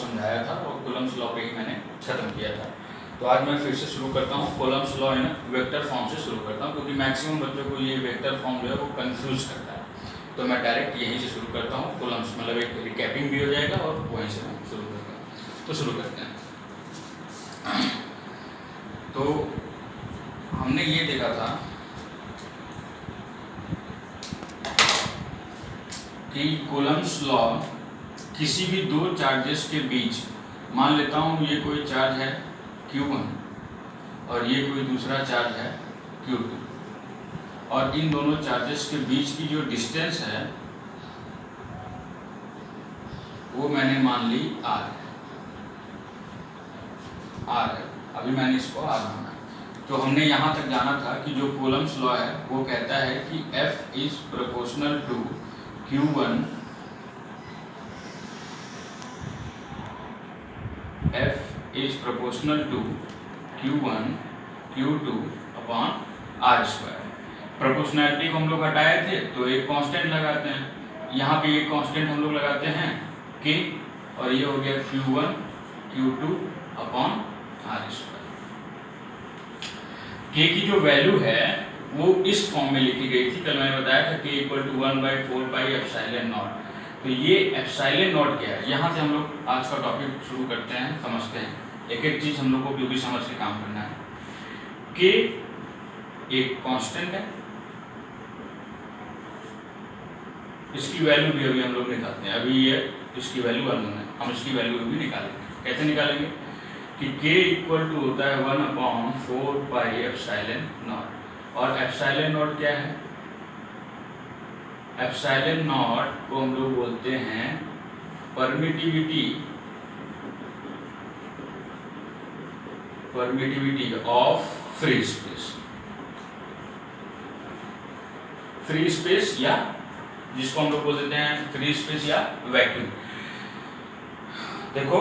समझाया था और कूलम्स लॉ पे ही मैंने खत्म किया था। तो आज मैं फिर से शुरू करता हूँ Coulomb's law in vector form से शुरू करता हूँ, क्योंकि मैक्सिमम बच्चों को ये वेक्टर फॉर्म जो है वो कंफ्यूज करता है। तो मैं डायरेक्ट यहीं से शुरू करता हूँ। कूलम्स मतलब एक रिकैपिंग भी हो जाएगा और वहीं से मैं शुरू करता हूँ। तो शुरू करते हैं। तो हमने ये देखा था कि कूलम्स लॉ किसी भी दो चार्जेस के बीच, मान लेता हूँ ये कोई चार्ज है Q1 और ये कोई दूसरा चार्ज है Q2, और इन दोनों चार्जेस के बीच की जो डिस्टेंस है वो मैंने मान ली R है। अभी मैंने इसको R माना। तो हमने यहाँ तक जाना था कि जो कूलम्स लॉ है वो कहता है कि F is proportional to Q1, F is proportional to Q1 Q2 upon R square. Proportionality को हम लोग हटाए थे तो एक कांस्टेंट लगाते हैं, यहाँ पे एक कांस्टेंट हम लोग लगाते हैं K, और ये हो गया Q1 Q2 upon R square. K की जो वैल्यू है वो इस फॉर्म में लिखी गई थी। कल मैंने बताया था K equal to 1/4 pi epsilon naught. तो ये एप्सिलॉन नॉट क्या है, यहाँ से हम लोग आज का टॉपिक शुरू करते हैं, समझते हैं। एक एक चीज हम लोग को जो भी समझ के काम करना है। K एक कांस्टेंट है, इसकी वैल्यू भी अभी हम लोग निकालते हैं। अभी ये इसकी वैल्यू अननोन है, हम इसकी वैल्यू भी निकालेंगे। कैसे निकालेंगे कि K इक्वल टू होता है 1/4 पाई एप्सिलॉन नॉट, और एप्सिलॉन नॉट क्या है? एप्सिलॉन नॉट को हम लोग बोलते हैं परमिटिविटी ऑफ फ्री स्पेस, या जिसको हम लोग बोल देते हैं फ्री स्पेस या वैक्यूम। देखो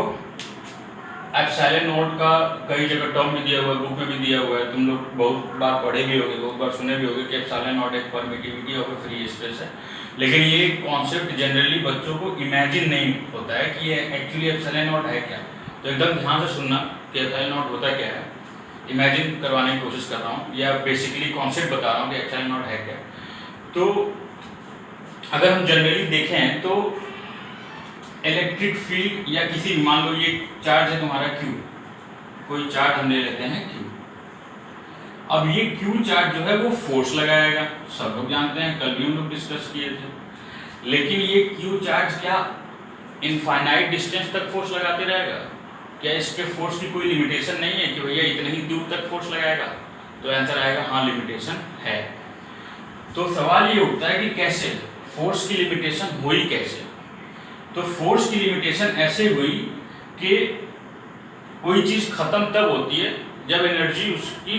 एप्सिलॉन नॉट का कई जगह टर्म में दिया हुआ है, बुक में भी दिया हुआ है, तुम लोग बहुत बार पढ़े भी होगे, बहुत बार सुने भी होगे कि एप्सिलॉन नॉट एक परमिटिविटी ऑफ फ्री स्पेस है। लेकिन ये कॉन्सेप्ट जनरली बच्चों को इमेजिन नहीं होता है कि ये एक्चुअली एप्सिलॉन नॉट है क्या। तो एकदम ध्यान से सुनना कि एप्सिलॉन नॉट होता क्या है। इमेजिन करवाने की कोशिश कर रहा हूँ या बेसिकली कॉन्सेप्ट बता रहा हूँ कि एप्सिलॉन नॉट है क्या। तो अगर हम जनरली देखें तो इलेक्ट्रिक फील्ड या किसी, मान लो ये चार्ज है तुम्हारा Q, कोई चार्ज हम ले लेते हैं Q। अब ये Q चार्ज जो है वो फोर्स लगाएगा, सब लोग जानते हैं, कल भी हम लोग डिस्कस किए थे। लेकिन ये Q चार्ज क्या इनफाइनाइट डिस्टेंस तक फोर्स लगाते रहेगा? क्या इसके फोर्स की कोई लिमिटेशन नहीं है कि भैया इतने ही दूर तक फोर्स लगाएगा? तो आंसर आएगा हाँ, लिमिटेशन है। तो सवाल ये उठता है कि कैसे, फोर्स की लिमिटेशन हुई कैसे? तो फोर्स की लिमिटेशन ऐसे हुई कि कोई चीज खत्म तब होती है जब एनर्जी उसकी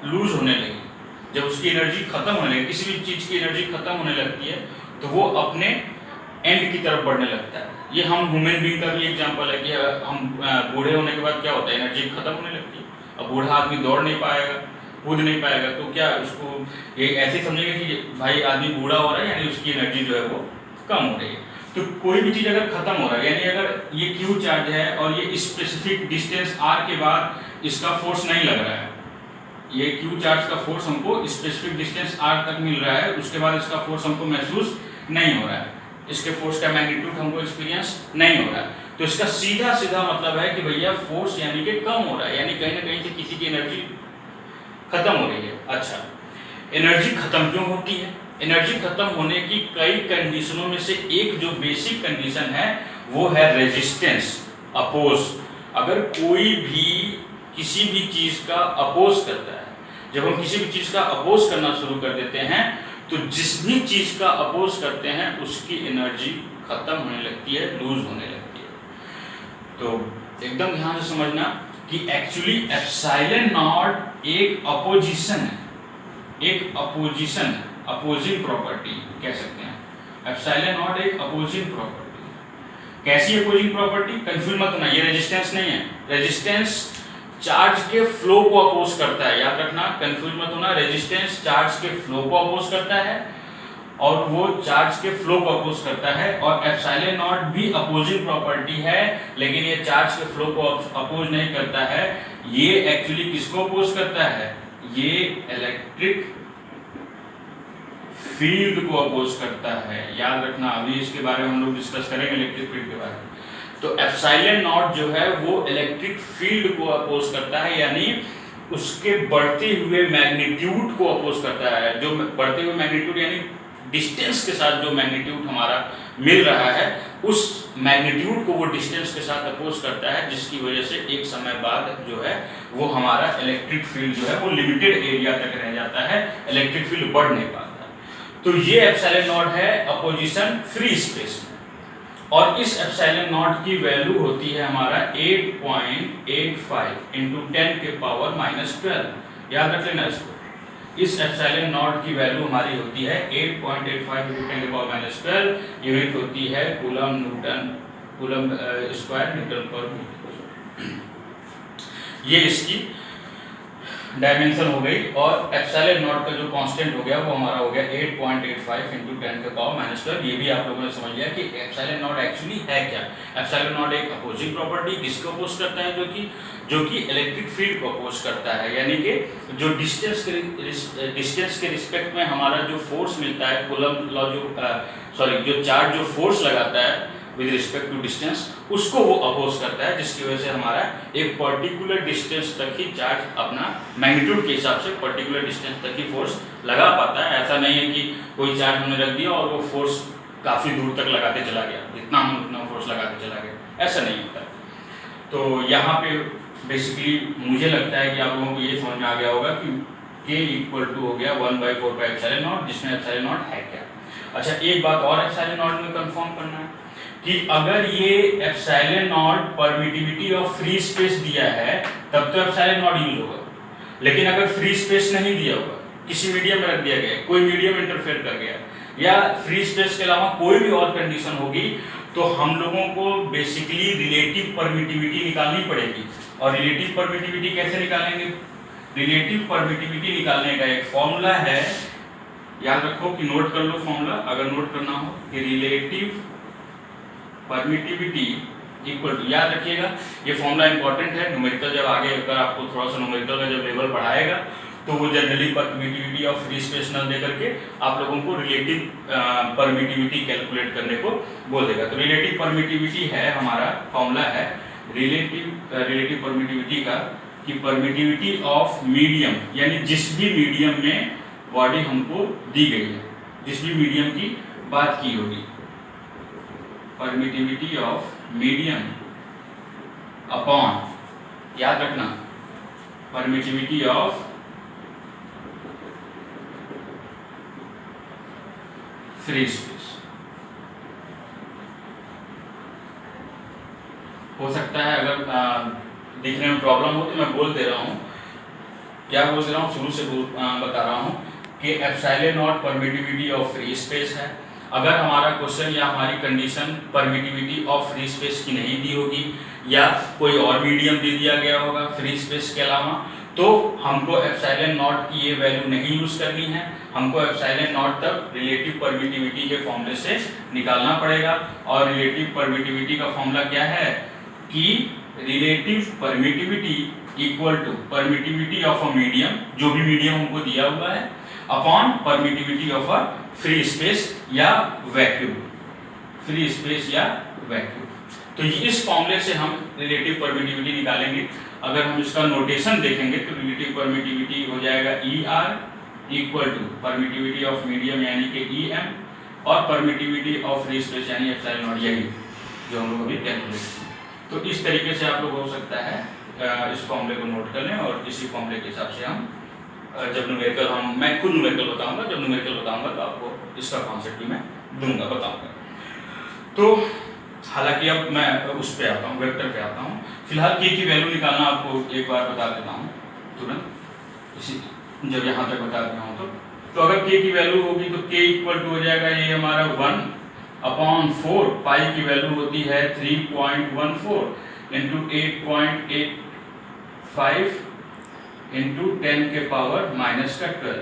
लूज होने लगी। जब उसकी एनर्जी खत्म होने लगी, किसी भी चीज की एनर्जी खत्म होने लगती है तो वो अपने एंड की तरफ बढ़ने लगता है। ये हम ह्यूमन बीइंग का भी एग्जांपल है कि हम बूढ़े होने के बाद क्या होता है, एनर्जी खत्म होने लगती है। अब बूढ़ा आदमी दौड़ नहीं पाएगा, कूद नहीं पाएगा, तो क्या उसको ये ऐसे समझेंगे कि भाई आदमी बूढ़ा हो रहा है यानी उसकी एनर्जी जो है वो कम हो रही है। तो कोई भी चीज अगर खत्म हो रहा है, यानी अगर ये Q चार्ज है और ये स्पेसिफिक डिस्टेंस R के बाद इसका फोर्स नहीं लग रहा है, ये Q चार्ज का फोर्स हमको स्पेसिफिक डिस्टेंस R तक मिल रहा है, उसके बाद इसका फोर्स हमको महसूस नहीं हो रहा है, इसके फोर्स का मैग्नीट्यूड हमको एक्सपीरियंस नहीं हो रहा है। तो इसका सीधा सीधा मतलब है कि भैया फोर्स यानी कि कम हो रहा है, यानी कहीं ना कहीं से किसी की एनर्जी खत्म हो रही है। अच्छा, एनर्जी खत्म क्यों होती है? एनर्जी खत्म होने की कई कंडीशनों में से एक जो बेसिक कंडीशन है वो है रेजिस्टेंस, अपोज। अगर कोई भी किसी भी चीज का अपोज करता है, जब हम किसी भी चीज का अपोज करना शुरू कर देते हैं तो जिस भी चीज का अपोज करते हैं उसकी एनर्जी खत्म होने लगती है, लूज होने लगती है। तो एकदम ध्यान से समझना कि एक्चुअली एप्सिलॉन नॉट एक अपोजिशन है, एक अपोजिशन है, अपोजिंग प्रॉपर्टी कह सकते हैं। एप्सिलॉन नॉट एक अपोजिंग प्रॉपर्टी। कैसी अपोजिंग प्रॉपर्टी? कंफ्यूज मत होना, ये रेजिस्टेंस नहीं है। रेजिस्टेंस चार्ज के फ्लो को अपोज करता है, याद रखना, कंफ्यूज मत होना। रेजिस्टेंस चार्ज के फ्लो को अपोज करता है और वो चार्ज के फ्लो को अपोज करता है, और एप्सिलॉन नॉट भी अपोजिंग प्रॉपर्टी है, लेकिन ये चार्ज के फ्लो को अपोज नहीं करता है, ये एक्चुअली किसको अपोज करता है, ये इलेक्ट्रिक फील्ड को अपोज करता है। याद रखना, अभी इसके बारे में हम लोग डिस्कस करेंगे इलेक्ट्रिक फील्ड के बारे में। तो एप्सिलॉन नॉट जो है वो इलेक्ट्रिक फील्ड को अपोज करता है, यानी उसके बढ़ते हुए मैग्नीट्यूड को अपोज करता है। जो बढ़ते हुए मैग्नीट्यूड यानी डिस्टेंस के साथ जो मैग्नीट्यूड हमारा मिल रहा है, उस मैग्नीट्यूड को वो डिस्टेंस के साथ अपोज करता है, जिसकी वजह से एक समय बाद जो है वो हमारा इलेक्ट्रिक फील्ड जो है वो लिमिटेड एरिया तक रह जाता है, इलेक्ट्रिक फील्ड बढ़ नहीं पाता। तो ये एप्सिलॉन नॉट है अपोजिशन फ्री स्पेस में, और इस एप्सिलॉन नॉट की वैल्यू होती है हमारा 8.85 × 10 के पावर -12। याद रख लेना इसको, इस एप्सिलॉन नॉट की वैल्यू हमारी होती है 8.85 × 10 के पावर -12, यूनिट होती है कूलम स्क्वायर न्यूटन पर मीटर। ये इसकी डायमेंशन हो गई, और एप्सिलॉन नॉट का जो कांस्टेंट हो गया वो हमारा हो गया 8.85 × 10 के पावर -12। ये भी आप लोगों ने समझ लिया कि एप्सिलॉन नॉट एक्चुअली है क्या। एप्सिलॉन नॉट एक अपोजिंग प्रॉपर्टी किसको अपोज करता है, जो कि इलेक्ट्रिक फील्ड को अपोज करता है, यानी कि जो डिस्टेंस के रिस्पेक्ट में हमारा जो फोर्स मिलता है, कूलम लॉ जो चार्ज जो फोर्स लगाता है विद रिस्पेक्ट टू डिस्टेंस, उसको वो अपोज करता है, जिसकी वजह से हमारा एक पर्टिकुलर डिस्टेंस तक ही चार्ज अपना मैग्नीट्यूड के हिसाब से पर्टिकुलर डिस्टेंस तक ही फोर्स लगा पाता है। ऐसा नहीं है कि कोई चार्ज हमने रख दिया और वो फोर्स काफ़ी दूर तक लगाते चला गया, जितना हम उतना फोर्स लगाते चला गया, ऐसा नहीं होता। तो यहाँ पे बेसिकली मुझे लगता है कि आप लोगों को ये समझ में आ गया होगा कि K = हो गया 1/4 एप्सिलॉन नॉट, जिसमें एप्सिलॉन नॉट है क्या। अच्छा, एक बात और एप्सिलॉन नॉट में कंफर्म करना है कि अगर ये epsilon not permittivity of free space दिया है तब तो एप्सिलॉन नॉट यूज होगा, लेकिन अगर फ्री स्पेस नहीं दिया होगा, किसी मीडियम में रख दिया गया, कोई मीडियम इंटरफेयर कर गया, या फ्री स्पेस के अलावा कोई भी और कंडीशन होगी, तो हम लोगों को बेसिकली रिलेटिव परमिटिविटी निकालनी पड़ेगी। और रिलेटिव परमिटिविटी कैसे निकालेंगे? रिलेटिव परमिटिविटी निकालने का एक फॉर्मूला है, याद रखो कि नोट कर लो फॉर्मूला, अगर नोट करना हो कि रिलेटिव परमिटिविटी इक्वल टू, याद रखिएगा ये फॉर्मूला इंपॉर्टेंट है। न्यूमेरिकल जब आगे अगर आपको थोड़ा सा न्यूमेरिकल का जब लेवल बढ़ाएगा तो वो generally permittivity of free space न दे करके आप लोगों को रिलेटिव परमिटिविटी कैलकुलेट करने को बोल देगा। तो रिलेटिव परमिटिविटी है हमारा फॉर्मूला है रिलेटिव परमिटिविटी का, कि परमिटिविटी ऑफ मीडियम, यानी जिस भी मीडियम में बॉडी हमको दी गई है, जिस भी मीडियम की बात की होगी, परमिटिविटी ऑफ मीडियम अपॉन, याद रखना, परमिटिविटी ऑफ फ्री स्पेस। हो सकता है अगर दिखने में प्रॉब्लम हो तो मैं बोल दे रहा हूँ, क्या बोल दे रहा हूँ, शुरू से बता रहा हूँ कि epsilon not permittivity of free space है। अगर हमारा क्वेश्चन या हमारी condition permittivity of free space की नहीं दी होगी, या कोई और मीडियम दे दिया गया होगा फ्री स्पेस के अलावा, तो हमको एप्सिलॉन नॉट की ये वैल्यू नहीं यूज करनी है, हमको एप्सिलॉन नॉट तक रिलेटिव परमिटिविटी के फॉर्मूले से निकालना पड़ेगा। और रिलेटिव परमिटिविटी का फॉर्मूला क्या है कि relative permittivity equal to permittivity of a medium, जो भी मीडियम हमको दिया हुआ है, upon permittivity of a free space या वैक्यूम, फ्री स्पेस या वैक्यूम। तो इस फॉर्मूले से हम रिलेटिव परमिटिविटी निकालेंगे। अगर हम इसका नोटेशन देखेंगे तो रिलेटिव परमिटिविटी हो जाएगा ER equal to permittivity of medium यानी कि EM, और परमिटिविटी ऑफ फ्री स्पेस यानी एप्सिलॉन नॉट, यही जो हम लोग अभी कैलकुलेट। तो इस तरीके से आप लोग हो सकता है इस फॉर्मूले को नोट कर लें, और इसी फॉर्मूले के हिसाब से हम जब न्यूमेरिकल मैं खुद न्यूमेरिकल बताऊंगा, जब न्यूमेरिकल बताऊंगा तो आपको इसका कॉन्सेप्ट भी मैं दूंगा, बताऊंगा। तो हालांकि अब मैं उस पे आता हूँ, वेक्टर पे आता हूँ। फिलहाल K की वैल्यू निकालना आपको एक बार बता देता हूँ तुरंत, इसी जब यहाँ तक बता दिया हूँ तो अगर K की वैल्यू होगी तो K इक्वल टू हो जाएगा ये हमारा 1/4, पाई की वैल्यू होती है 3.14 इंटू 8.85 इंटू 10 के पावर -12।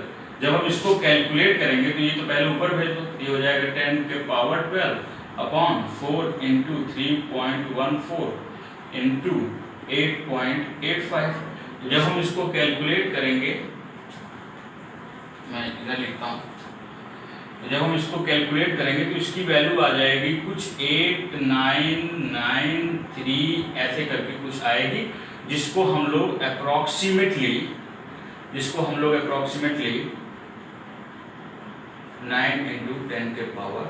जब हम इसको कैलकुलेट करेंगे तो ये तो पहले ऊपर भेज दो, ये हो जाएगा 10 के पावर 12 अपॉन 4 इंटू 3.14 इंटू 8.85। जब हम इसको कैलकुलेट करेंगे, मैं इधर लिखता हूँ, जब हम इसको कैलकुलेट करेंगे तो इसकी वैल्यू आ जाएगी कुछ 8993 ऐसे करके कुछ आएगी, जिसको हम लोग अप्रॉक्सीमेटली 9 इंटू 10 के पावर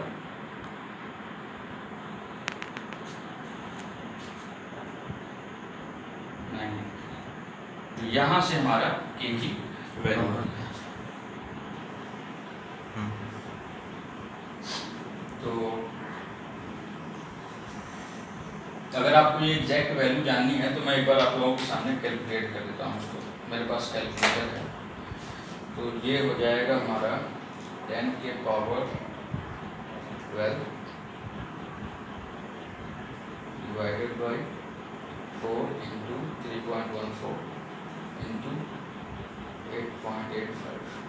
9, यहाँ से हमारा केजी वैल्यू। तो अगर आपको ये एग्जैक्ट वैल्यू जाननी है तो मैं एक बार आप लोगों के सामने कैलकुलेट कर देता हूँ उसको। मेरे पास कैलकुलेटर है, तो ये हो जाएगा हमारा 10 के power 12 divided by 4 into 3.14 into 8.85।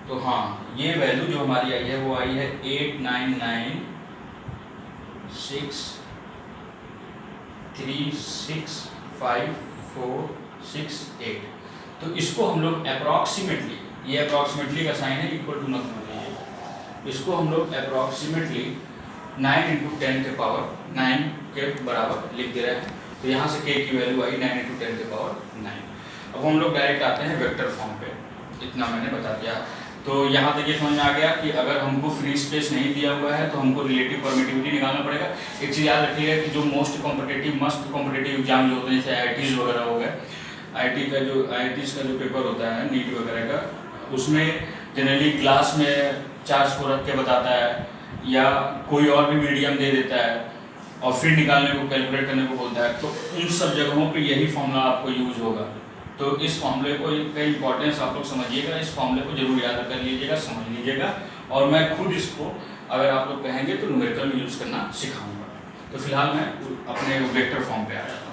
तो हाँ, ये वैल्यू जो हमारी आई है वो आई है 899,635,468। तो इसको हम लोग अप्रॉक्सीमेटली, ये अप्रॉक्सीमेटली का साइन है, इक्वल टू मत समझिए, इसको हम लोग अप्रॉक्सीमेटली 9 इंटू 10 के पावर 9 के बराबर लिख दे रहे हैं। तो यहाँ से k की वैल्यू आई 9 इंटू 10 के पावर 9। अब हम लोग डायरेक्ट आते हैं वेक्टर फॉर्म पे, इतना मैंने बता दिया। तो यहाँ तक ये समझ में आ गया कि अगर हमको फ्री स्पेस नहीं दिया हुआ है तो हमको रिलेटिव परमिटिविटी निकालना पड़ेगा। एक चीज़ याद रखिएगा कि जो मस्त कॉम्पिटेटिव एग्जाम जो होते हैं, जैसे IITs वगैरह हो गए, IITs का जो पेपर होता है नीट वगैरह का, उसमें जनरली क्लास में चार्ज को रख के बताता है या कोई और भी मीडियम दे देता है और फिर निकालने को, कैलकुलेट करने को बोलता है। तो इन सब जगहों पे यही फॉर्मूला आपको यूज होगा। तो इस फॉर्मूले को का इंपॉर्टेंस आप लोग समझिएगा, इस फॉर्मूले को जरूर याद कर लीजिएगा, समझ लीजिएगा। और मैं खुद इसको अगर आप लोग कहेंगे तो न्यूमेरिकल में यूज़ करना सिखाऊंगा। तो फिलहाल मैं अपने वेक्टर फॉर्म पे आ जाता हूँ।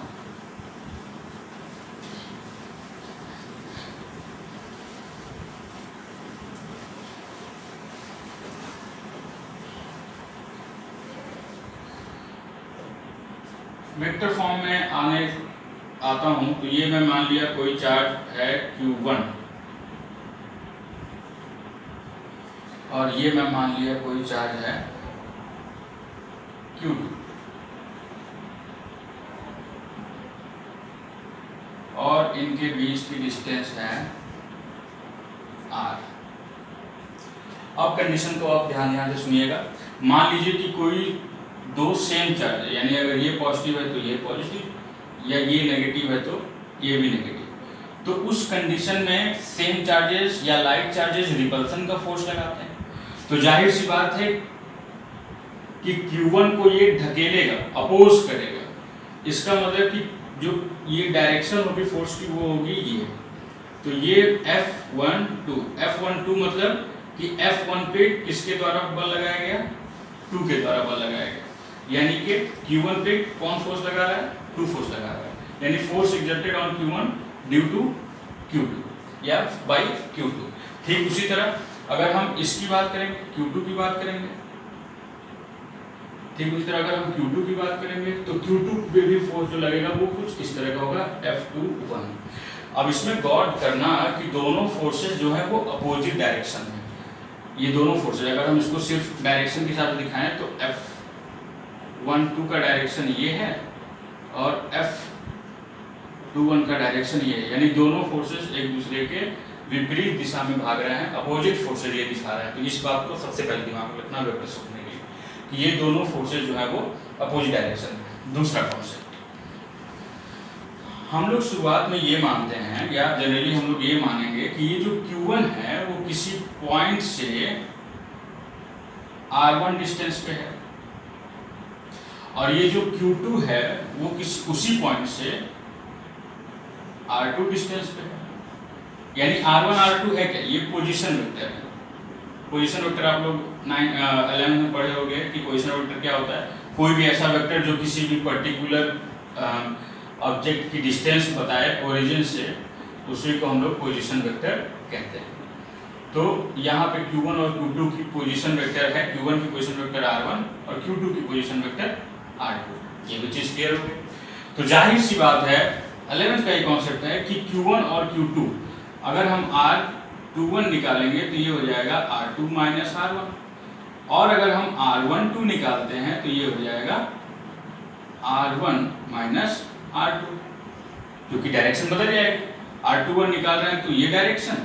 वेक्टर फॉर्म में आता हूं तो ये मैं मान लिया कोई चार्ज है Q1 और ये मैं मान लिया कोई चार्ज है Q2 और इनके बीच की डिस्टेंस है R। अब कंडीशन को आप ध्यान से सुनिएगा। मान लीजिए कि कोई दो सेम चार्ज है, यानी अगर ये पॉजिटिव है तो ये पॉजिटिव, या ये नेगेटिव है तो ये भी नेगेटिव। तो उस कंडीशन में सेम चार्जेस या लाइक चार्जेस रिपल्सन का फोर्स लगाते हैं। तो जाहिर सी बात है कि Q1 को ये ढकेलेगा, अपोज करेगा। इसका मतलब कि जो ये डायरेक्शन होगी फोर्स की वो होगी ये। तो ये F12 मतलब कि F1 पे किसके द्वारा बल लगाया गया? 2 के द्वारा बल लगाया गया। यानी कि Q1 पे कौन फोर्स लगा रहा है? 2 फोर्स लगा रहा है। यानी force exerted on Q1 due to Q2 या बाई Q2। ठीक उसी तरह अगर हम इसकी बात करेंगे, Q2 की बात करेंगे, ठीक उसी तरह अगर हम Q2 की बात करेंगे तो Q2 पे भी फोर्स जो लगेगा वो कुछ इस तरह का होगा, F21। अब इसमें गौर करना कि दोनों फोर्सेस जो है वो अपोजिट डायरेक्शन में, ये दोनों फोर्सेस अगर हम इसको सिर्फ डायरेक्शन के साथ दिखाएं तो F12 का डायरेक्शन ये है और F21 का डायरेक्शन ये है। यानी दोनों फोर्सेस एक दूसरे के विपरीत दिशा में भाग रहे हैं, अपोजिट फोर्सेस ये दिखा रहा है। तो इस बात को सबसे पहले दिमाग में रखना वेक्टर सीखने के लिए कि ये दोनों फोर्सेस जो है वो अपोजिट डायरेक्शन में। दूसरा कॉन्सेप्ट हम लोग शुरुआत में ये मानते हैं या जनरली हम लोग ये मानेंगे कि ये जो Q1 है वो किसी पॉइंट से R1 डिस्टेंस पे है और ये जो Q2 है वो उसी पॉइंट से R2 डिस्टेंस पे है। यानी R1 R2 है क्या? ये पोजीशन वेक्टर है। पोजीशन वेक्टर आप लोग 11 में पढ़े होंगे कि पोजीशन वेक्टर क्या होता है? कोई भी ऐसा वेक्टर जो किसी भी पर्टिकुलर ऑब्जेक्ट की डिस्टेंस बताए ओरिजिन से, उसी को हम लोग पोजीशन वेक्टर कहते हैं। तो यहाँ पे Q1 और Q2 की पोजीशन वेक्टर है, Q1 की पोजीशन वेक्टर R1 और Q2 की पोजीशन वेक्टर R2। ये भी चीज़ क्लियर हो गई। तो जाहिर सी बात है 11th का ये कॉन्सेप्ट है कि Q1 और Q2 अगर हम R21 निकालेंगे तो ये हो जाएगा R2 माइनस R1, और अगर हम R12 निकालते हैं तो ये हो जाएगा R1 माइनस R2, क्योंकि डायरेक्शन बदल जाएगी। R21 निकाल रहे हैं तो ये डायरेक्शन,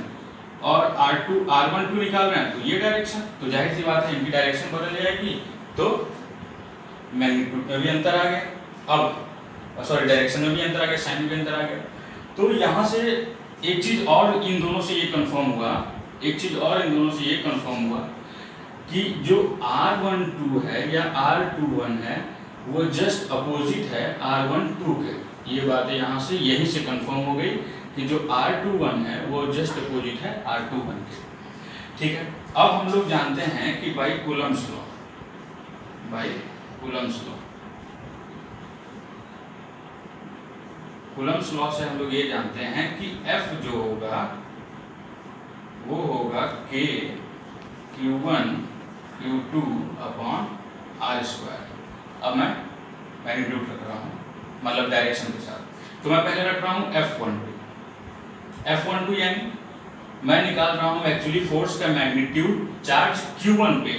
और R12 निकाल रहे हैं तो ये डायरेक्शन, तो जाहिर सी बात है इनकी डायरेक्शन बदल जाएगी, तो मैग्नीट्यूड में भी अंतर आ गया। अब सॉरी डायरेक्शन में भी अंतर आ गया, साइन में भी अंतर आ गया। तो यहाँ से एक चीज़ और इन दोनों से ये कंफर्म हुआ, कि जो R12 है या R21 है वो जस्ट अपोजिट है R12 के। ये बातें यहाँ से यहीं से कंफर्म हो गई कि जो R21 है वो जस्ट अपोजिट है R21 के। ठीक है, अब हम लोग जानते हैं कि बाई कूलम्स लॉ से हम लोग ये जानते हैं कि F जो होगा वो होगा K Q1 Q2 upon R²। अब मैं मैग्नीट्यूड रख रहा हूँ, मतलब डायरेक्शन के साथ। तो मैं पहले रख रहा हूँ F12 यानी मैं निकाल रहा हूँ एक्चुअली फोर्स का मैग्नीट्यूड चार्ज Q1 पे,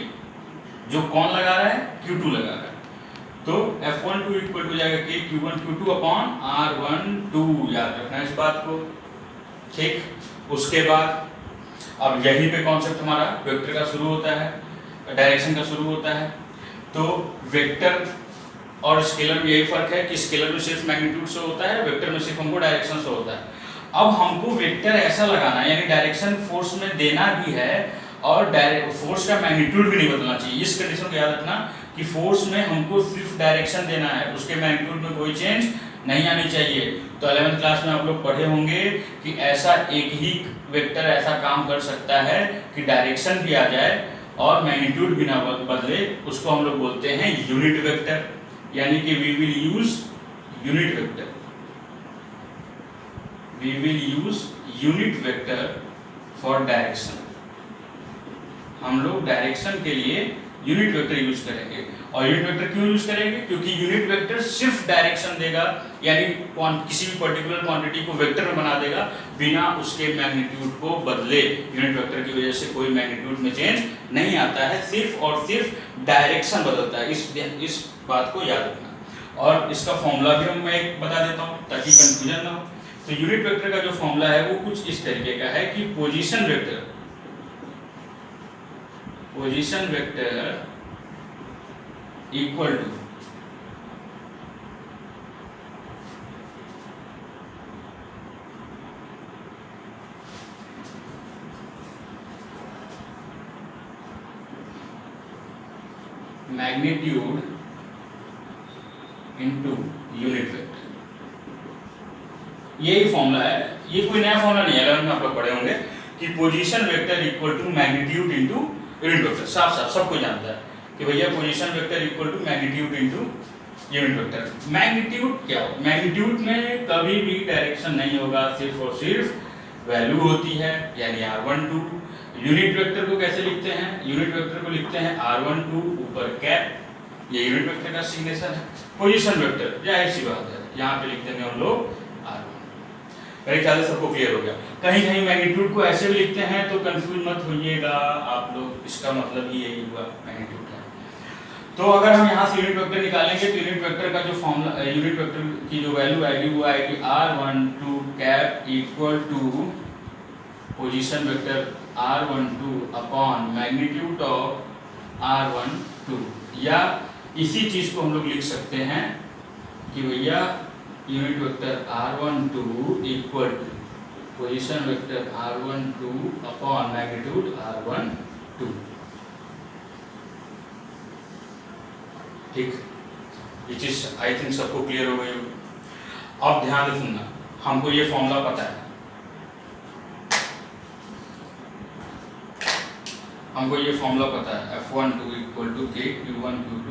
जो कौन लगा रहा है, Q2 लगा रहा है। तो F12 इक्वल टू जाएगा K Q1 Q2 upon R12, याद रखना इस बात को। ठीक, उसके बाद अब यहीं पे कॉन्सेप्ट हमारा वेक्टर का शुरू होता है, डायरेक्शन का शुरू होता है। तो वेक्टर और स्केलर में यही फर्क है कि स्केलर में सिर्फ मैग्नीट्यूड से होता है, वेक्टर में सिर्फ हमको डायरेक्शन से होता है। अब हमको वेक्टर ऐसा लगाना है, यानी डायरेक्शन फोर्स में देना भी है और फोर्स का मैग्नीट्यूड भी नहीं बदलना चाहिए। इस कंडीशन को याद रखना कि फोर्स में हमको सिर्फ डायरेक्शन देना है, उसके मैग्नीट्यूड में कोई चेंज नहीं आनी चाहिए। तो 11th क्लास में आप लोग पढ़े होंगे कि ऐसा एक ही वेक्टर ऐसा काम कर सकता है कि डायरेक्शन भी आ जाए और मैग्नीट्यूड भी ना बदले, उसको हम लोग बोलते हैं यूनिट वेक्टर, यानी कि we will use unit vector for direction. हम लोग डायरेक्शन के लिए यूनिट वेक्टर यूज करेंगे। और यूनिट वेक्टर क्यों यूज करेंगे? क्योंकि यूनिट वेक्टर सिर्फ डायरेक्शन देगा, यानी किसी भी पर्टिकुलर क्वांटिटी को वेक्टर में बना देगा बिना उसके मैग्नीट्यूड को बदले। यूनिट वेक्टर की वजह से कोई मैग्नीट्यूड में चेंज नहीं आता है, सिर्फ और सिर्फ डायरेक्शन बदलता है। इस बात को याद रखना। और इसका फॉर्मूला भी मैं बता देता हूँ ताकि कंफ्यूजन ना हो। तो यूनिट वेक्टर का जो फॉर्मूला है वो कुछ इस तरीके का है कि position vector equal to magnitude into unit vector. यही फॉर्मूला है, ये कोई नया फॉर्मूला नहीं है, 11 में आप लोग पढ़े होंगे कि position vector equal to magnitude into unit vector. साफ सबको जानता है कि भैया position vector equal to magnitude into unit vector. Magnitude क्या हो? मैग्नीट्यूड में कभी भी डायरेक्शन नहीं होगा, सिर्फ और सिर्फ वैल्यू होती है, यानी R12। यूनिट वेक्टर को कैसे लिखते हैं? यूनिट वेक्टर को लिखते हैं R12 ऊपर कैप, ये यूनिट वेक्टर का सिग्नेचर है। पोजीशन वेक्टर जाहिर सी बात है, यहाँ पे लिख देंगे हम लोग R1। मेरे ख्याल से सबको क्लियर हो गया। कहीं कहीं मैग्नीट्यूड को ऐसे भी लिखते हैं तो कंफ्यूज मत होइएगा आप लोग, इसका मतलब ही यही हुआ मैग्नीट्यूड का। तो अगर हम यहाँ से यूनिट वेक्टर निकालेंगे तो यूनिट वेक्टर का जो फॉर्मूला, यूनिट वेक्टर की जो वैल्यू आएगी वो आएगी R12 cap equal to position vector R12 upon magnitude of R12। या इसी चीज को हम लोग लिख सकते हैं कि भैया unit vector R12 equal to position vector R12 upon magnitude R12। ठीक, ये चीज आई थिंक सबको क्लियर हो गई होगी। अब ध्यान से सुनना, हमको ये फॉर्मूला पता है, हमको ये फॉर्मूला पता है F12 equal to K Q1 Q2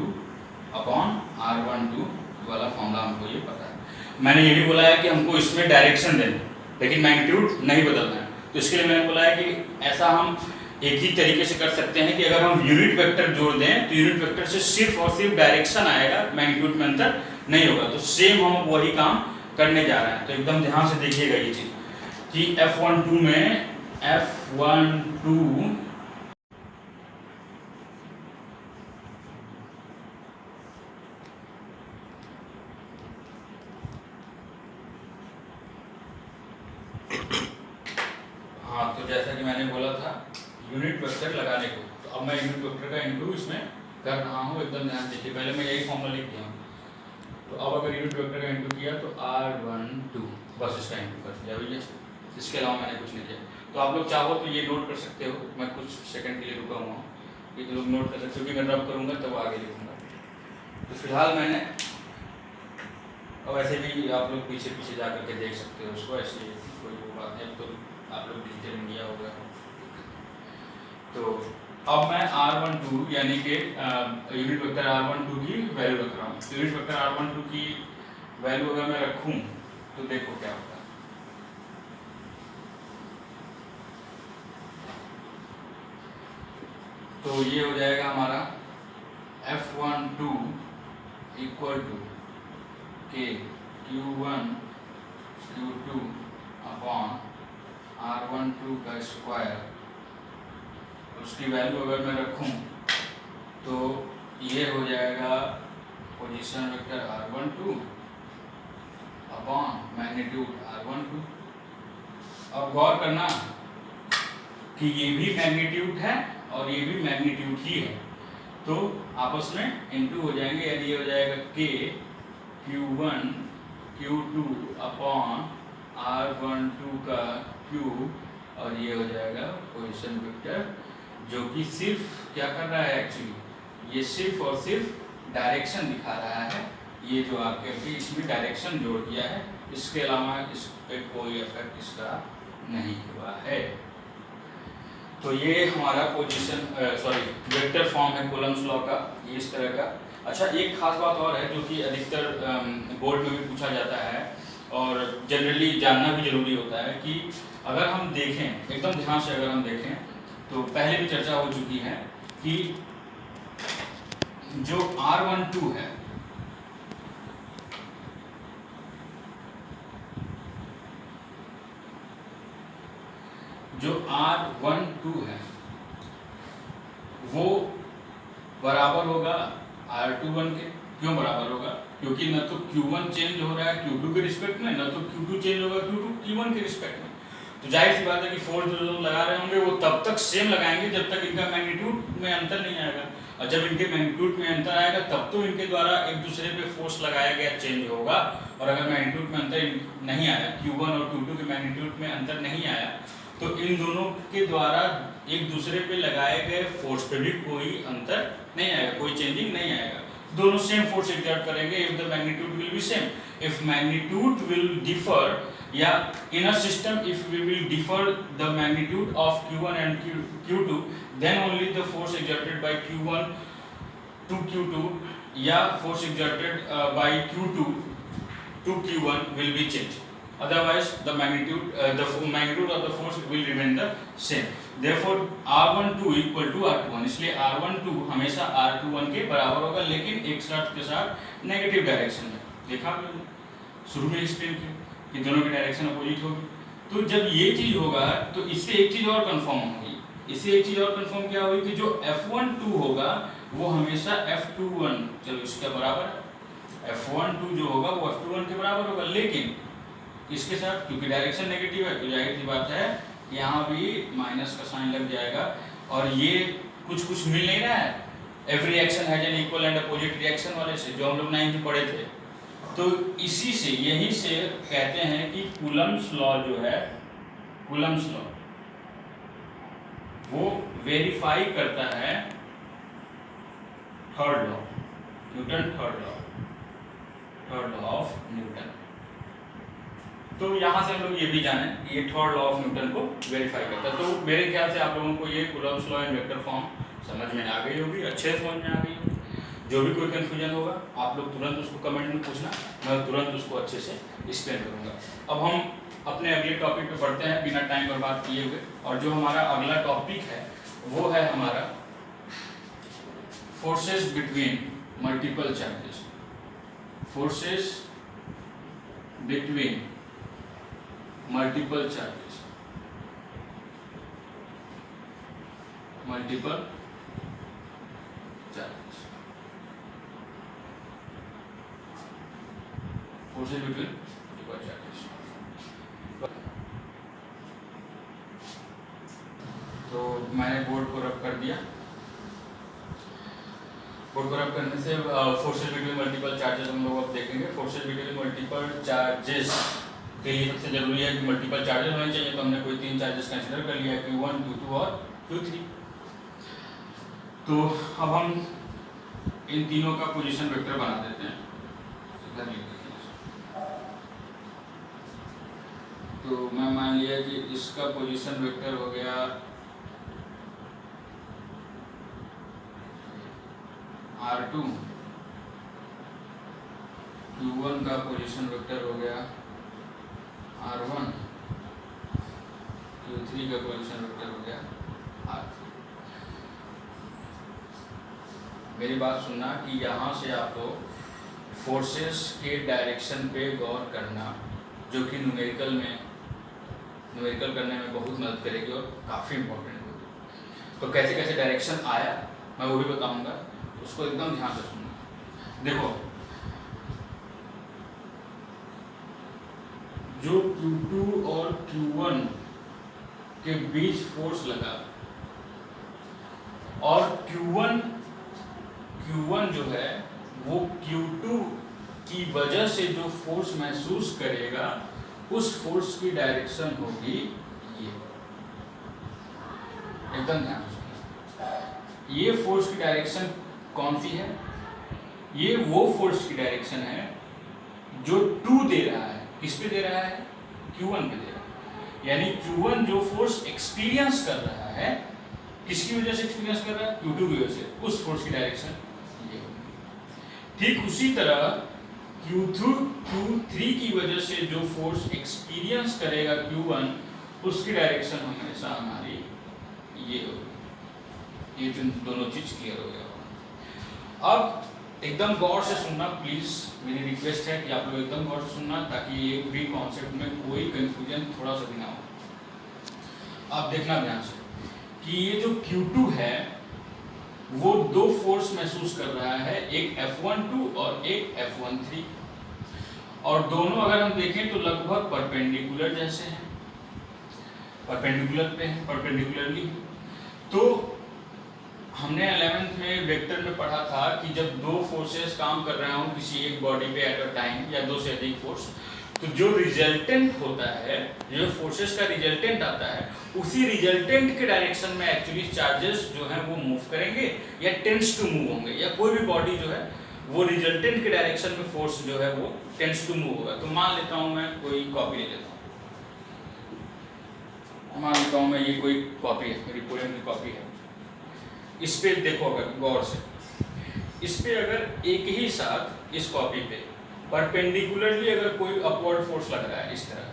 upon R12 वाला फॉर्मूला हमको ये पता है। मैंने ये भी बोला है कि हमको इसमें डायरेक्शन देना, लेकिन मैग्नीट्यूड नहीं बदलना है। तो इसके लिए मैंने बोला है कि ऐसा हम एक ही तरीके से कर सकते हैं कि अगर हम यूनिट वेक्टर जोड़ दें तो यूनिट वेक्टर से सिर्फ और सिर्फ डायरेक्शन आएगा, मैग्नीट्यूड में अंतर नहीं होगा। तो सेम हम वही काम करने जा रहे हैं। तो एकदम ध्यान से देखिएगा ये चीज कि F12 में F12 हाँ, तो जैसा कि मैंने बोला था यूनिट वेक्टर लगाने को, तो अब मैं यूनिट वेक्टर का इनटू इसमें कर रहा हूँ। एकदम ध्यान देखिए, पहले मैं यही फॉर्मूला लिख दिया हूँ। तो अब अगर यूनिट वेक्टर का इनटू किया तो R12 बस इसका इनटू कर दिया भैया, इसके अलावा मैंने कुछ नहीं किया। तो आप लोग चाहो तो ये नोट कर सकते हो, मैं कुछ सेकंड के लिए रुका हुआ हूँ, ये तो लोग नोट कर सकते हो कि मैं रब करूँगा तब आगे लिखूँगा। तो फिलहाल मैंने, और वैसे भी आप लोग पीछे पीछे जा करके देख सकते हो उसको, ऐसे कोई वो बात नहीं, तो आप लोग डिजिटल इंडिया हो गया। तो अब मैं R12 यानी कि यूनिट वेक्टर R12 की वैल्यू रख रहा हूँ। यूनिट वेक्टर R12 की वैल्यू अगर मैं रखूँ तो देखो क्या होता है। तो ये हो जाएगा हमारा F12 इक्वल टू के Q1 Q2 अपॉन R12 का स्क्वायर। उसकी वैल्यू अगर मैं रखूं तो ये हो जाएगा position vector R12 upon magnitude R12। अब गौर करना कि ये भी मैग्नीट्यूड है और ये भी मैग्नीट्यूड ही है, तो आपस में इनटू हो जाएंगे, यानी ये हो जाएगा के Q1 Q2 अपॉन R12 का Q, और ये हो जाएगा पोजीशन वेक्टर, जो कि सिर्फ क्या कर रहा है एक्चुअली, ये सिर्फ और सिर्फ डायरेक्शन दिखा रहा है। ये जो आपके अभी इसमें डायरेक्शन जोड़ दिया है, इसके अलावा इस पे कोई इफेक्ट इसका नहीं हुआ है। तो ये हमारा पोजीशन वेक्टर फॉर्म है कूलम्स लॉ का, ये इस तरह का। अच्छा, एक खास बात और है जो कि अधिकतर बोर्ड में भी पूछा जाता है और जनरली जानना भी जरूरी होता है कि अगर हम देखें, एकदम ध्यान से अगर हम देखें, तो पहले भी चर्चा हो चुकी है कि जो R12 है, जो R12 है वो बराबर होगा R21 के। क्यों बराबर होगा? क्योंकि न तो Q1 चेंज हो रहा है Q2 के रिस्पेक्ट में, न तो Q2 चेंज होगा Q1 के रिस्पेक्ट में। तो जाहिर सी बात है कि फोर्स जो लोग लगा रहे होंगे वो तब तक सेम लगाएंगे जब तक इनका मैग्नीट्यूड में अंतर नहीं आएगा, और जब इनके मैग्नीट्यूड में अंतर आएगा तब तो इनके द्वारा एक दूसरे पे फोर्स लगाया गया चेंज होगा। और अगर मैग्नीट्यूड में अंतर नहीं आया, Q1 और Q2 के मैग्नीट्यूड में अंतर नहीं आया, तो इन दोनों के द्वारा एक दूसरे पे लगाए गए फोर्स पे भी कोई अंतर नहीं आएगा, कोई चेंजिंग नहीं आएगा। दोनों सेम फोर्स एक्सर्ट करेंगे if the magnitude will be same. If magnitude will differ, या in a system if we will differ the magnitude of Q1 and Q2, then only the force exerted by Q1 to Q2 या force exerted by Q2 to Q1 will be changed. Otherwise the magnitude of the force will remain the same. Therefore R12 equal to R21, इसलिए R12 हमेशा R21 के बराबर होगा, लेकिन एक शर्त के साथ नेगेटिव डायरेक्शन में। देखा आपने शुरू में एक्सप्लेन किया कि दोनों की डायरेक्शन अपोजिट होगी। तो जब ये चीज होगा तो इससे एक चीज और कंफर्म होगी, इससे एक चीज और कंफर्म क्या होगी कि जो F12 होगा वो हमेशा F21, चलो इसके बराबर है, F12 जो होगा वो F21 के बराबर होगा, लेकिन इसके साथ क्योंकि डायरेक्शन नेगेटिव है तो जाहिर सी बात है यहाँ भी माइनस का साइन लग जाएगा। और ये कुछ मिल नहीं रहा है every action has an equal and opposite reaction वाले से, जो हम लोग 9th में पढ़े थे। तो इसी से, यही से कहते हैं कि कूलम्स लॉ जो है, कूलम्स लॉ वो वेरीफाई करता है third law, Newton third law of Newton. तो यहाँ से हम लोग ये भी जाने ये थर्ड लॉ ऑफ न्यूटन को वेरीफाई करता है। तो मेरे ख्याल से आप लोगों को ये Coulomb's law and vector form समझ में आ गई होगी, अच्छे से समझ में आ गई होगी। जो भी कोई कंफ्यूजन होगा आप लोग तुरंत उसको कमेंट में पूछना, मैं तुरंत उसको अच्छे से एक्सप्लेन करूँगा। अब हम अपने अगले टॉपिक पे बढ़ते हैं बिना टाइम बर्बाद किए हुए। और जो हमारा अगला टॉपिक है वो है हमारा forces between multiple charges. Forces between multiple charges, multiple charges, forces between multiple charges. तो मैंने बोर्ड को रब कर दिया। बोर्ड को रब करने से फोर्सेस बिटवीन मल्टीपल चार्जेस हम लोग अब देखेंगे। फोर्सेस बिटवीन मल्टीपल चार्जेस के लिए सबसे जरूरी है कि मल्टीपल चार्जेस होने चाहिए। तो हमने कोई 3 चार्जेस कंसिडर कर लिया, Q1, Q2 और Q3। तो अब हम इन तीनों का पोजीशन वेक्टर बना देते हैं। इधर लिख देते हैं। तो मैं मान लिया कि इसका पोजीशन वेक्टर हो गया R2, Q1 का पोजीशन वेक्टर हो गया R1, Q3 का पोजीशन वेक्टर हो गया R3। मेरी बात सुनना कि यहाँ से आप लोग फोर्सेस के डायरेक्शन पे गौर करना, जो कि न्यूमेरिकल करने में बहुत मदद करेगी और काफ़ी इम्पोर्टेंट होगी। तो कैसे कैसे डायरेक्शन आया मैं वो भी बताऊंगा, उसको एकदम ध्यान से सुनना। देखो, जो Q2 और Q1 के बीच फोर्स लगा और Q1 जो है वो Q2 की वजह से जो फोर्स महसूस करेगा उस फोर्स की डायरेक्शन होगी ये। एकदम ध्यान से। ये फोर्स की डायरेक्शन कौन सी है? ये वो फोर्स की डायरेक्शन है जो 2 दे रहा है। किस पे दे रहा है? Q1 पे दे रहा है। यानी Q1 जो फोर्स एक्सपीरियंस कर रहा है, किसकी वजह से एक्सपीरियंस कर रहा है? Q2 की वजह से। उस फोर्स की डायरेक्शन ये होगी। ठीक उसी तरह Q3 की वजह से जो फोर्स एक्सपीरियंस करेगा Q1, उसकी डायरेक्शन हमेशा हमारी ये होगी। ये दोनों चीज क्लियर हो गया। अब एकदम गौर से सुनना प्लीज, मेरी रिक्वेस्ट है कि आप लोग एकदम गौर से सुनना, ताकि ये भी कॉन्सेप्ट में कोई कंफ्यूजन थोड़ा सा भी ना हो। आप देखना ध्यान से कि ये जो Q2 है वो 2 फोर्स महसूस कर रहा है, एक F12 और एक F13, और दोनों अगर हम देखें तो लगभग परपेंडिकुलर जैसे हैं, परपेंडिकुलर पे हैं, परपेंडिकुलरली। तो हमने 11th में वेक्टर में पढ़ा था कि जब 2 फोर्सेस काम कर रहे हों किसी एक बॉडी पे एट अ टाइम, या 2 से अधिक फोर्स, तो जो रिजल्टेंट होता है, जो फोर्सेस का रिजल्टेंट आता है, उसी रिजल्टेंट के डायरेक्शन में एक्चुअली चार्जेस जो हैं वो मूव करेंगे या टेंड्स टू मूव होंगे, या कोई भी बॉडी जो है वो रिजल्टेंट के डायरेक्शन में फोर्स जो है वो टेंड्स टू मूव होगा। तो मान लेता हूँ मैं कोई कॉपी ले लेता हूँ, मान लेता हूँ मैं ये कोई कॉपी है, मेरी पोएम की कॉपी है। इस पे देखो अगर गौर से, इस पे अगर एक ही साथ इस कॉपी पे परपेंडिकुलरली अगर कोई अपवर्ड फोर्स लग रहा है इस तरह,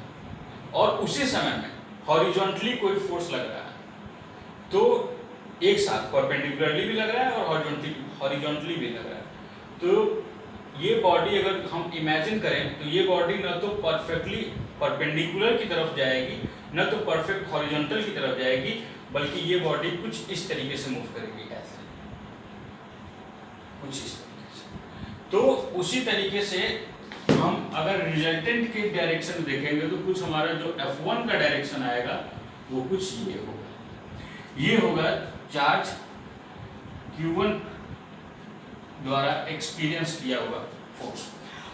और उसी समय में हॉरिजॉन्टली कोई फोर्स लग रहा है, तो एक साथ परपेंडिकुलरली भी लग रहा है और हॉरिजॉन्टली भी लग रहा है, तो ये बॉडी अगर हम इमेजिन करें तो ये बॉडी न तो परफेक्टली परपेंडिकुलर की तरफ जाएगी, न तो परफेक्ट हॉरिजॉन्टल की तरफ जाएगी, बल्कि ये बॉडी कुछ इस तरीके से मूव करेगी, ऐसे कुछ इस तरीके से। तो उसी तरीके से हम अगर रिजल्टेंट के डायरेक्शन में देखेंगे तो कुछ हमारा जो F1 का डायरेक्शन आएगा वो कुछ ये होगा। ये होगा चार्ज Q1 द्वारा एक्सपीरियंस किया हुआ फोर्स।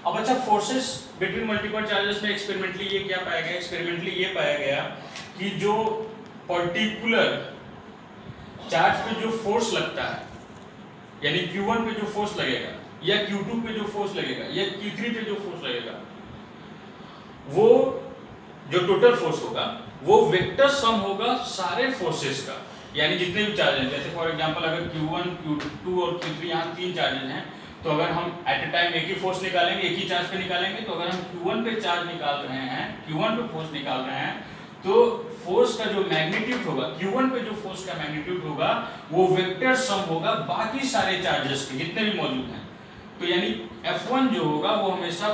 अब अच्छा, फोर्सेस बिटवीन मल्टीपल चार्जेस में एक्सपेरिमेंटली ये क्या पाया गया? एक्सपेरिमेंटली ये पाया गया कि जो पर्टिकुलर चार्ज पे जो फोर्स लगता है, यानी Q1 पे जो फोर्स लगेगा, या Q2 पे जो फोर्स लगेगा, या Q3 पे जो फोर्स लगेगा, वो जो टोटल फोर्स होगा वो वेक्टर सम होगा सारे फोर्सेस का, यानी जितने भी चार्जेस हैं। जैसे फॉर एग्जांपल अगर Q1, Q2 और Q3 यहाँ 3 चार्जेस हैं, तो अगर हम एट ए टाइम एक ही फोर्स निकालेंगे, एक ही चार्ज पे निकालेंगे, तो अगर हम Q1 पे चार्ज निकाल रहे हैं, Q1 पे फोर्स निकाल रहे हैं, तो फोर्स का जो मैग्नीट्यूड होगा, Q1 पे जो फोर्स का मैग्नीट्यूड होगा वो वेक्टर सम होगा बाकी सारे चार्जेस के जितने भी मौजूद हैं। तो यानी F1 जो होगा वो हमेशा,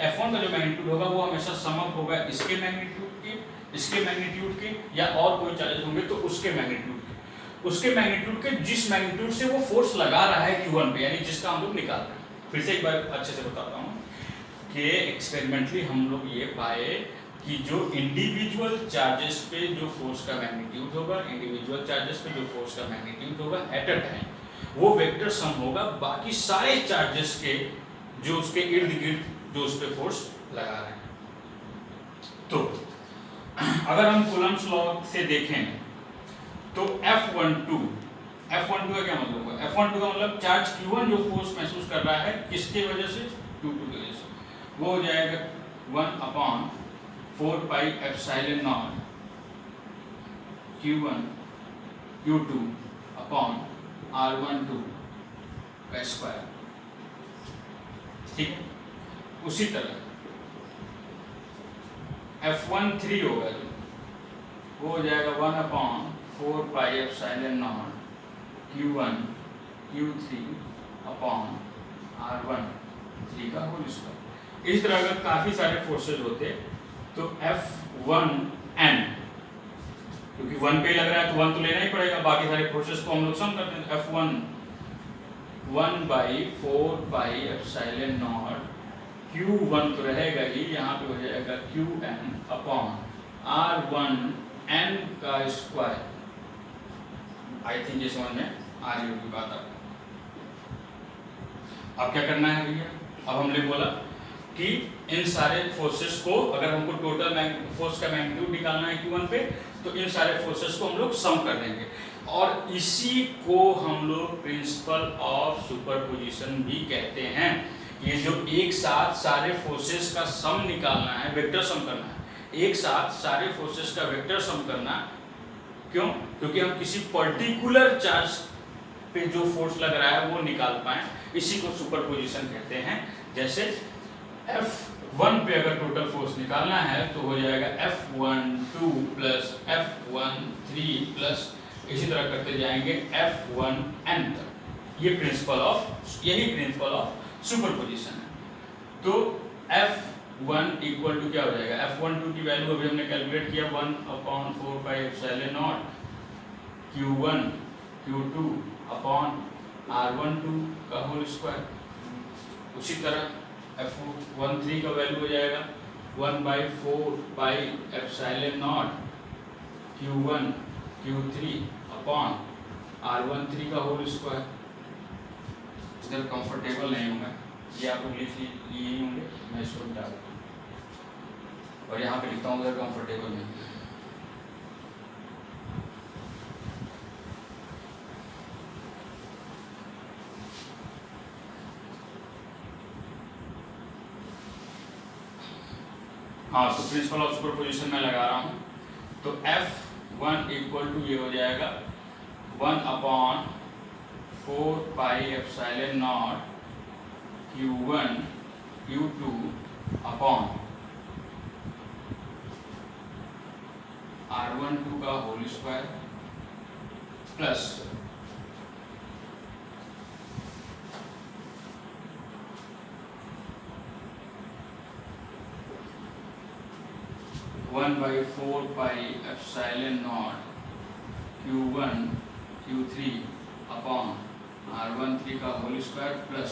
F1 का जो मैग्नीट्यूड होगा वो हमेशा सम अप होगा इसके मैग्नीट्यूड के, इसके मैग्नीट्यूड के, या और कोई चार्जेस होंगे तो उसके मैग्नीट्यूड के, उसके मैग्नीट्यूड के जिस मैग्नीट्यूड से वो फोर्स लगा रहा है Q1 पे, यानी जिसका हम लोग निकाल रहे हैं। फिर से एक बार अच्छे से बताता हूँ कि एक्सपेरिमेंटली हम लोग ये पाए कि जो इंडिविजुअल चार्जेस पे जो फोर्स का मैग्नीट्यूड होगा, इंडिविजुअल चार्जेस पे जो फोर्स का मैग्नीट्यूड होगा एट अ टाइम, वो वेक्टर सम होगा बाकी सारे चार्जेस के जो उसके इर्द गिर्द जो उस पे फोर्स लगा रहे हैं। तो अगर हम कूलम्ब्स लॉ से देखें तो F12 का क्या मतलब होगा? F12 का मतलब चार्ज Q1 जो फोर्स महसूस कर रहा है किसके वजह से? Q2 की वजह से, वो हो जाएगा 1/4 pi epsilon naught Q1 Q2 upon R12 का स्क्वायर। ठीक है, उसी तरह F13 होगा जो, वो हो जाएगा 1/4 pi epsilon naught Q1 Q3 upon R13 का होल स्क्वायर। इस तरह अगर काफी सारे फोर्सेज होते तो F1n, क्योंकि 1 पे लग रहा है तो 1 तो लेना ही पड़ेगा, बाकी सारे फोर्सेस को हम लोग सम करते हैं। F1 1/4 pi epsilon naught Q1 तो रहेगा ही, यहाँ पे हो जाएगा Qn अपॉन R1n का स्क्वायर। आई थिंक ये समझ में आ रही होगी बात आपको। अब क्या करना है भैया? अब हमने बोला कि इन सारे फोर्सेस को, अगर हमको टोटल फोर्स का मैग्नीट्यूड निकालना है Q1 पे, तो इन सारे फोर्सेस को हम लोग सम कर देंगे, और इसी को हम लोग प्रिंसिपल ऑफ सुपरपोजिशन भी कहते हैं। ये जो एक साथ सारे फोर्सेस का सम निकालना है, वेक्टर सम करना है, एक साथ सारे फोर्सेस का वेक्टर सम करना, क्यों? क्योंकि हम किसी पर्टिकुलर चार्ज पे जो फोर्स लग रहा है वो निकाल पाए, इसी को सुपरपोजिशन कहते हैं। जैसे F1 पे अगर टोटल फोर्स निकालना है तो हो जाएगा F12 प्लस F13 प्लस, इसी तरह करते जाएंगे F1n तक। ये प्रिंसिपल ऑफ, यही प्रिंसिपल ऑफ सुपरपोजिशन है। तो F1 इक्वल टू क्या हो जाएगा? F12 की वैल्यू अभी हमने कैलकुलेट किया 1/4 pi epsilon naught Q1 Q2 upon R12 का होल स्क्वायर। उसी तरह F13 का वैल्यू हो जाएगा 1/4 pi epsilon naught Q1 Q3 upon R13 का होल स्क्वायर। इधर कंफर्टेबल नहीं होंगे, ये आप लोग लिख लिए ही होंगे, मैं इसको डाल दूँ और यहाँ पे लिखता हूँ उधर कंफर्टेबल नहीं। हाँ, तो प्रिंसिपल ऑफ सुपरपोजिशन में लगा रहा हूँ। तो F1 इक्वल टू ये हो जाएगा 1/4 pi epsilon naught Q1 Q2 upon R12 का whole square plus 1/4 pi epsilon naught Q1 Q3 upon R13 का whole square plus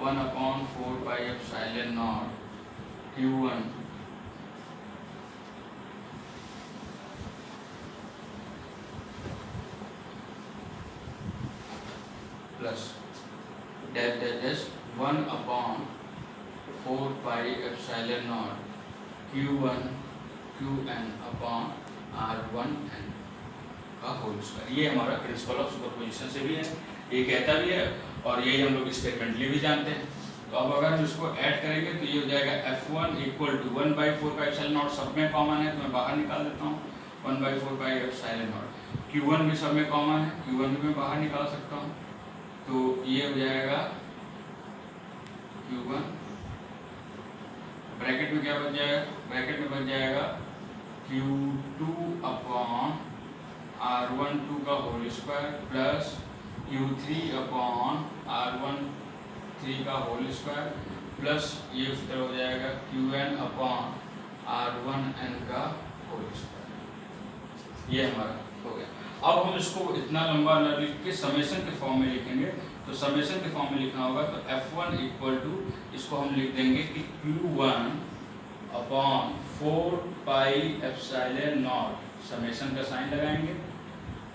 1/4 pi epsilon naught Q1 plus dot 1/4 pi epsilon naught Q1 Qn upon R1n का whole square. ये हमारा principle of superposition से भी है, ये कहता भी है और यही हम लोग एक्सपेरिमेंटली भी जानते हैं। तो अब अगर हम इसको ऐड करेंगे तो ये हो जाएगा F1 equal to 1/4 pi epsilon naught, सब में कॉमन है तो मैं बाहर निकाल देता हूँ 1/4 पाई एप्सिलॉन नॉट। Q1 भी सब में कॉमन है, Q1 भी मैं बाहर निकाल सकता हूँ, तो ये हो जाएगा Q1, ब्रैकेट में क्या बच जाएगा, ब्रैकेट में बच जाएगा Q2 अपॉन R12 का whole square plus Q3 upon R13 का होल स्क्वायर प्लस ये उस तरह हो जाएगा Qn अपॉन R1n का होल स्क्वायर। ये हमारा हो गया। अब हम इसको इतना लंबा न लिख के समेशन के फॉर्म में लिखेंगे। तो समेशन के फॉर्म में लिखना होगा तो F1 इक्वल टू इसको हम लिख देंगे कि Q1 upon 4 pi epsilon not, summation का साइन लगाएंगे,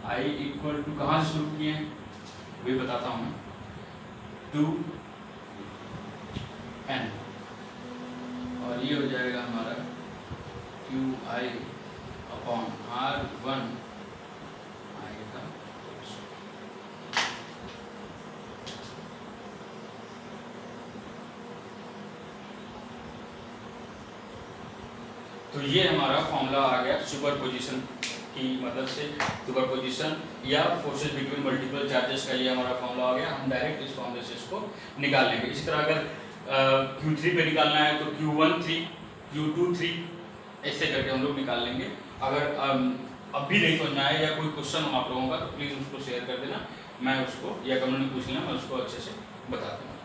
I इक्वल टू कहाँ से शुरू किए हैं वही बताता हूँ मैं, 2n, और ये हो जाएगा हमारा QI अपॉन R1 आएगा। तो ये हमारा फॉर्मूला आ गया सुपरपोजिशन की मदद से, सुपरपोजिशन या फोर्सेस बिटवीन मल्टीपल चार्जेस का ये हमारा फॉर्मूला आ गया। हम डायरेक्ट इस फॉर्मूले से इसको निकाल लेंगे। इसी तरह अगर Q3 पे निकालना है तो Q1 3, Q2 3, ऐसे करके हम लोग निकाल लेंगे। अगर अब भी नहीं समझ में आया या कोई क्वेश्चन हो आप लोगों का तो प्लीज़ उसको शेयर कर देना, मैं उसको या कमेंट में पूछ लेना, मैं उसको अच्छे से बता दूँगा।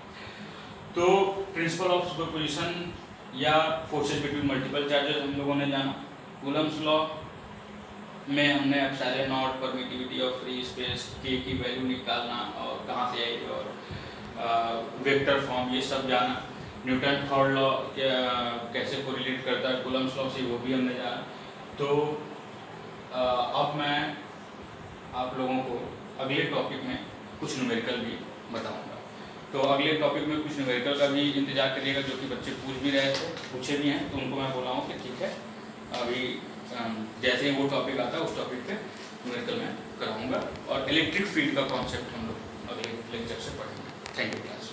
तो प्रिंसिपल ऑफ सुपरपोजिशन या फोर्सेस बिटवीन मल्टीपल चार्जेस हम लोगों ने जाना। कूलम्स लॉ में हमने epsilon not, permittivity of free space, के की वैल्यू निकालना और कहाँ से आई और वेक्टर फॉर्म ये सब जाना। न्यूटन थर्ड लॉ कैसे कोरिलेट करता है कूलम्स लॉ से वो भी हमने जाना। तो अब मैं आप लोगों को अगले टॉपिक में कुछ न्यूमेरिकल भी बताऊंगा। तो अगले टॉपिक में कुछ न्यूमेरिकल का भी इंतजार करिएगा, जो कि बच्चे पूछ भी रहे थे, पूछे भी हैं, तो उनको मैं बोला हूँ कि ठीक है अभी जैसे ही वो टॉपिक आता है उस टॉपिक पे न्यूमेरिकल मैं कराऊंगा। और इलेक्ट्रिक फील्ड का कॉन्सेप्ट हम लोग अगले लेक्चर से पढ़ेंगे। Thank you class.